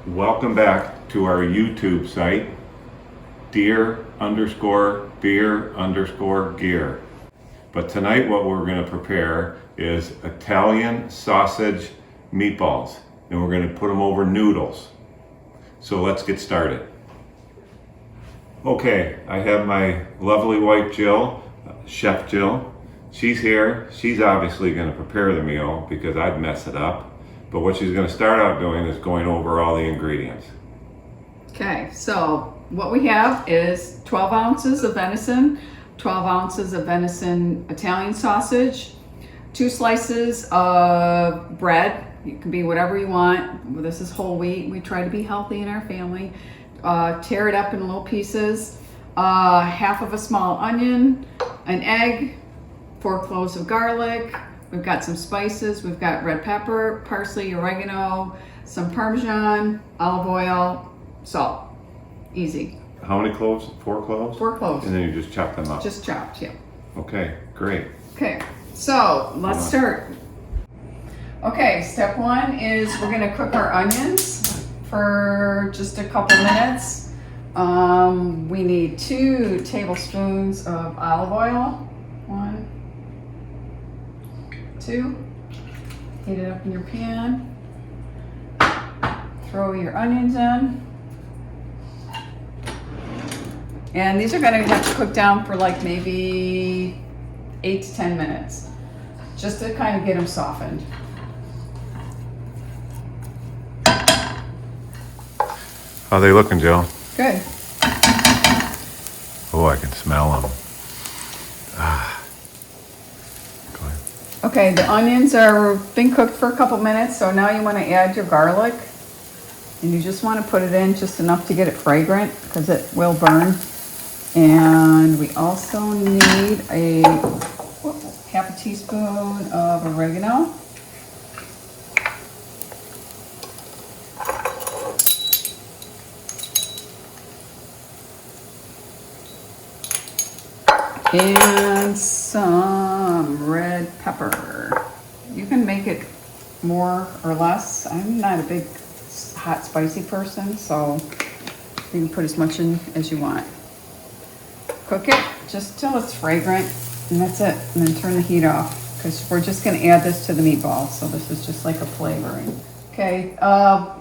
Welcome back to our YouTube site, deer_beer_gear. But tonight what we're going to prepare is Italian sausage meatballs, and we're going to put them over noodles. So let's get started. Okay, I have my lovely wife Jill, Chef Jill. She's here. She's obviously going to prepare the meal because I'd mess it up. But what she's going to start out doing is going over all the ingredients. Okay, so what we have is 12 ounces of venison, 12 ounces of venison Italian sausage, 2 slices of bread. It can be whatever you want. This is whole wheat. We try to be healthy in our family. Tear it up in little pieces. Half of a small onion, an egg, 4 cloves of garlic. We've got some spices. We've got red pepper, parsley, oregano, some Parmesan, olive oil, salt. Easy. How many cloves? 4 cloves? 4 cloves. And then you just chop them up. Just chopped, yeah. Okay, great. Okay, so let's start. Okay, step 1 is we're gonna cook our onions for just a couple minutes. We need 2 tablespoons of olive oil. 1, 2. Heat it up in your pan. Throw your onions in. And these are gonna have to cook down for like maybe 8 to 10 minutes, just to kind of get them softened. How are they looking, Jill? Good. Oh, I can smell them. Go ahead. Okay, the onions are been cooked for a couple minutes, so now you want to add your garlic. And you just want to put it in just enough to get it fragrant because it will burn. And we also need a half a teaspoon of oregano. And some red pepper. You can make it more or less. I'm not a big hot spicy person, so you can put as much in as you want. Cook it just till it's fragrant, and that's it. And then turn the heat off because we're just going to add this to the meatballs. So this is just like a flavoring. Okay,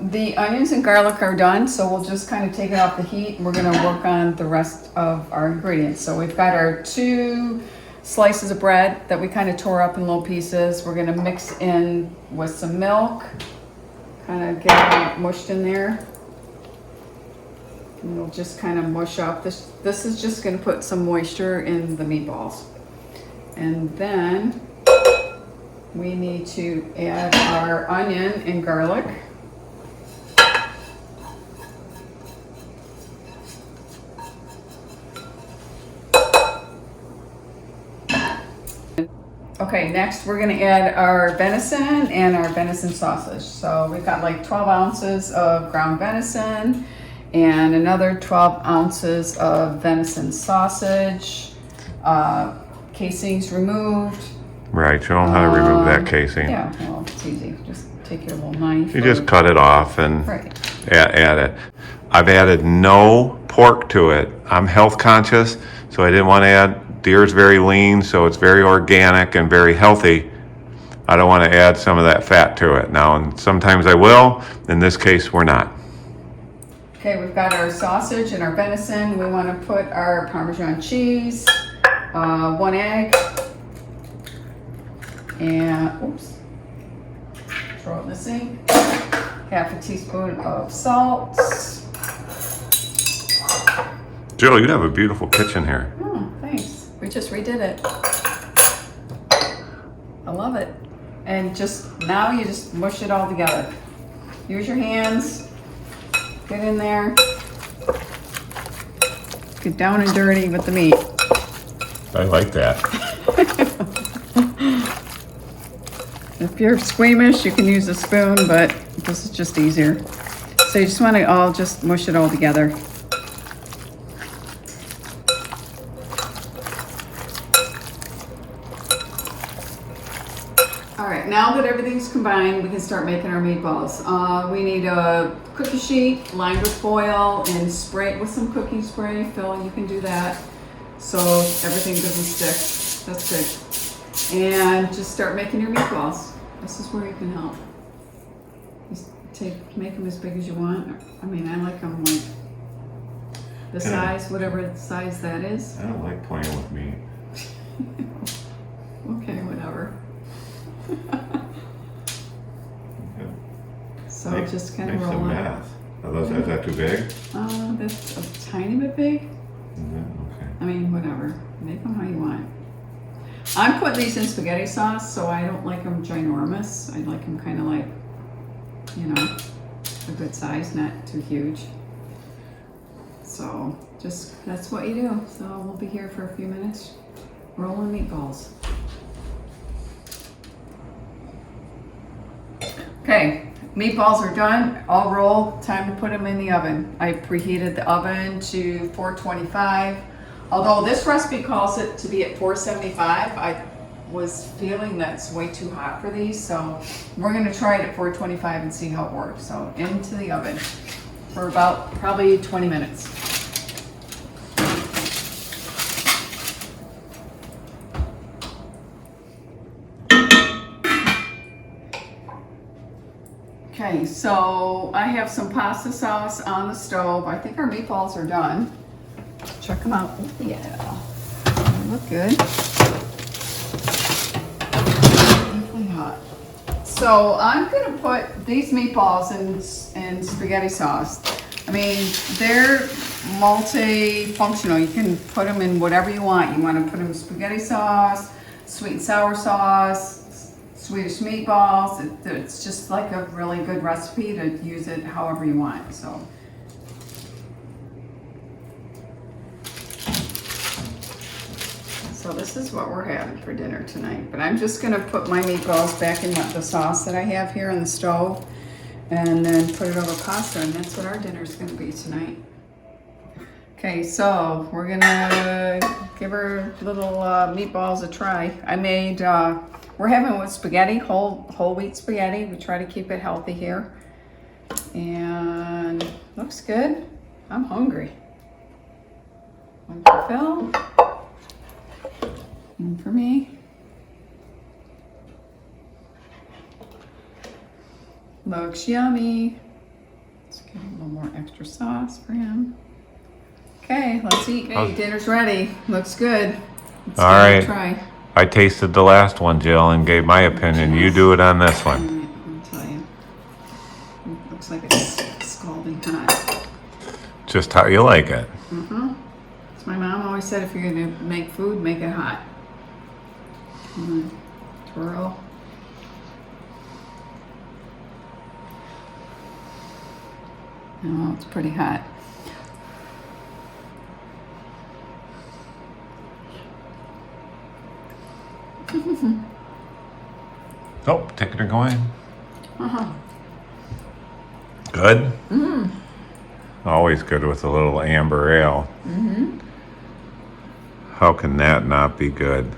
the onions and garlic are done, so we'll just kind of take it off the heat. And we're going to work on the rest of our ingredients. So we've got our 2 slices of bread that we kind of tore up in little pieces. We're going to mix in with some milk, kind of get it mushed in there. And we'll just kind of mush up. This is just going to put some moisture in the meatballs. And then we need to add our onion and garlic. Okay, next we're going to add our venison and our venison sausage. So we've got like 12 ounces of ground venison and another 12 ounces of venison sausage. Casings removed. Right, show them how to remove that casing. Yeah, well, it's easy. Just take your little knife. You just cut it off and Right. add it. I've added no pork to it. I'm health conscious, so I didn't want to add. Deer's very lean, so it's very organic and very healthy. I don't want to add some of that fat to it now, and sometimes I will. In this case, we're not. Okay, we've got our sausage and our venison. We want to put our Parmesan cheese, 1 egg, and oops, throw it in the sink. Half a teaspoon of salt. Jill, you have a beautiful kitchen here. Oh, thanks. We just redid it. I love it. And just now you just mush it all together. Use your hands. Get in there. Get down and dirty with the meat. I like that. If you're squeamish, you can use a spoon, but this is just easier. So you just want to all just mush it all together. All right, now that everything's things combined, we can start making our meatballs. We need a cookie sheet lined with foil and spray it with some cooking spray. Phil, you can do that so everything doesn't stick. That's good. And just start making your meatballs. This is where you can help. Just make them as big as you want. I mean, I like them like the size, whatever size that is. I don't like playing with meat. Okay, whatever. So Make- just kind of makes a roll it. mess. Is that too big? That's a tiny bit big. Okay. I mean, whatever. Make them how you want. I'm putting these in spaghetti sauce, so I don't like them ginormous. I like them kind of like, you know, a good size, not too huge. So just, that's what you do. So we'll be here for a few minutes rolling meatballs. Okay, meatballs are done, all rolled, time to put them in the oven. I preheated the oven to 425. Although this recipe calls it to be at 475, I was feeling that's way too hot for these, so we're gonna try it at 425 and see how it works. So into the oven for about probably 20 minutes. Okay, so I have some pasta sauce on the stove. I think our meatballs are done. Check them out. Oh, yeah, they look good. Definitely hot. So I'm gonna put these meatballs in spaghetti sauce. I mean, they're multifunctional. You can put them in whatever you want. You want to put them in spaghetti sauce, sweet and sour sauce, Swedish meatballs. It's just like a really good recipe to use it however you want. So this is what we're having for dinner tonight. But I'm just gonna put my meatballs back in the sauce that I have here on the stove and then put it over pasta, and that's what our dinner's gonna be tonight. Okay, so we're gonna give our little meatballs a try. I made, we're having with spaghetti, whole wheat spaghetti. We try to keep it healthy here. And looks good. I'm hungry. One for Phil. One for me. Looks yummy. Let's get a little more extra sauce for him. Okay, let's eat. Hey, dinner's ready. Looks good. Let's All give it right. a try. I tasted the last one, Jill, and gave my opinion. You do it on this one. All right, I'll tell you. It looks like it's scalding hot. Just how you like it. Mm-hmm. So my mom always said if you're gonna make food, make it hot. Twirl. Oh, it's pretty hot. Oh, taking her going. Uh-huh. Good? Always good with a little amber ale. How can that not be good?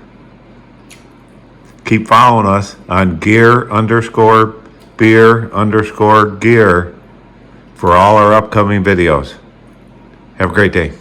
Keep following us on gear_beer_gear for all our upcoming videos. Have a great day.